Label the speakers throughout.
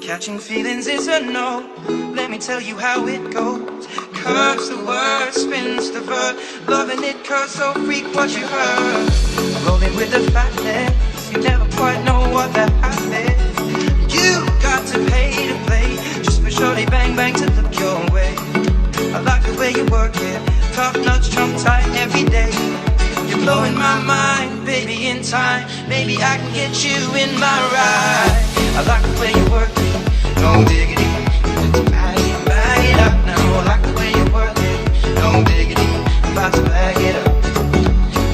Speaker 1: Catching feelings is a no. Let me tell you how it goes. Curves the word, spins the verb. Loving it cause so freak what you heard. Rolling with the fatness. You never quite know what that happens. You got to pay to play. Just for shorty bang bang to look your way. I like the way you work it. Top notch, trump tight every day. You're blowing my mind, baby, in time. Maybe I can get you in my ride. I like the way you work it. No diggity, just bag it up now. I like the way you work it. No diggity, I'm about to bag it up.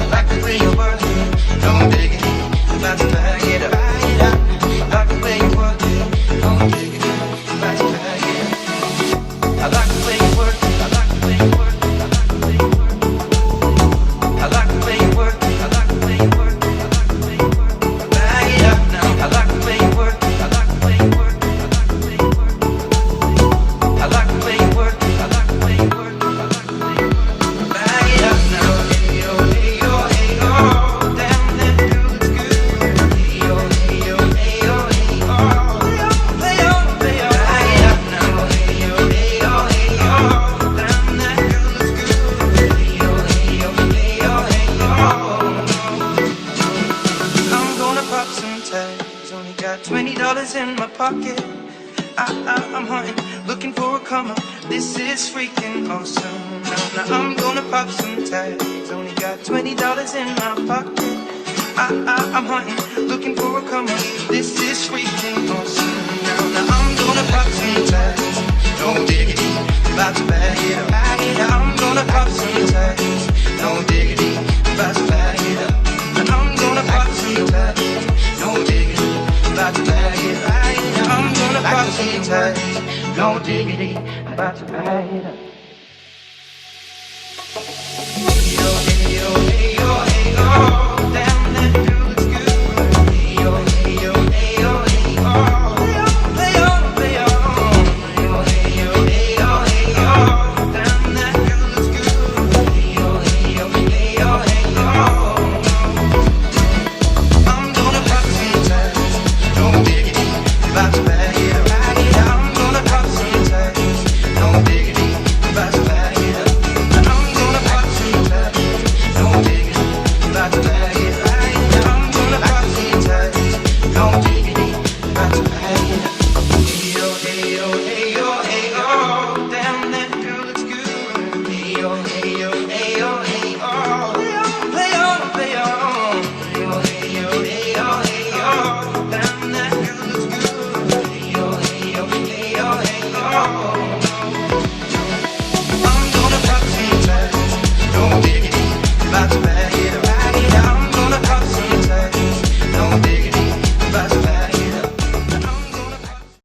Speaker 1: I like the way you work it. No diggity, I'm about to bag it up. I like the way you work it. No diggity, I'm about to bag it up. I like the way you work it. I like the way you work it. I like the way you work it. I like the way you work it. I like the way you work it. I like the way you work it. Bag it up now. I like the way you work it. I like the way you work it. In my pocket, I'm hunting, looking for a come up. This is freaking awesome. Now I'm gonna pop some tags. Only got $20 in my pocket. I'm hunting, looking for a come up. This is freaking awesome. Now I'm gonna pop some tags. No diggity, about to bag it up. I'm gonna pop some tags. No diggity, about to bag it up. I'm gonna pop some tags. No diggity, about to bag it up. I'm gonna pop some tags. No diggity, about to bag it up. Hey yo, hey yo, hey yo, hey yo. Damn, that girl looks good. Hey yo, hey yo, hey yo, hey yo. Hey yo, hey yo, hey yo, hey yo, hey yo, hey yo. Damn, that girl looks good. Hey yo, hey yo, hey yo, hey yo. I'm gonna pop some tags. No diggity, about to bag it up. I'm gonna pop some tags. No diggity, about to bag it up. I'm gonna pop some tags. No diggity, about to bag it up. I'm gonna pop some tags. No diggity, about to bag it up. Hey yo, hey yo, hey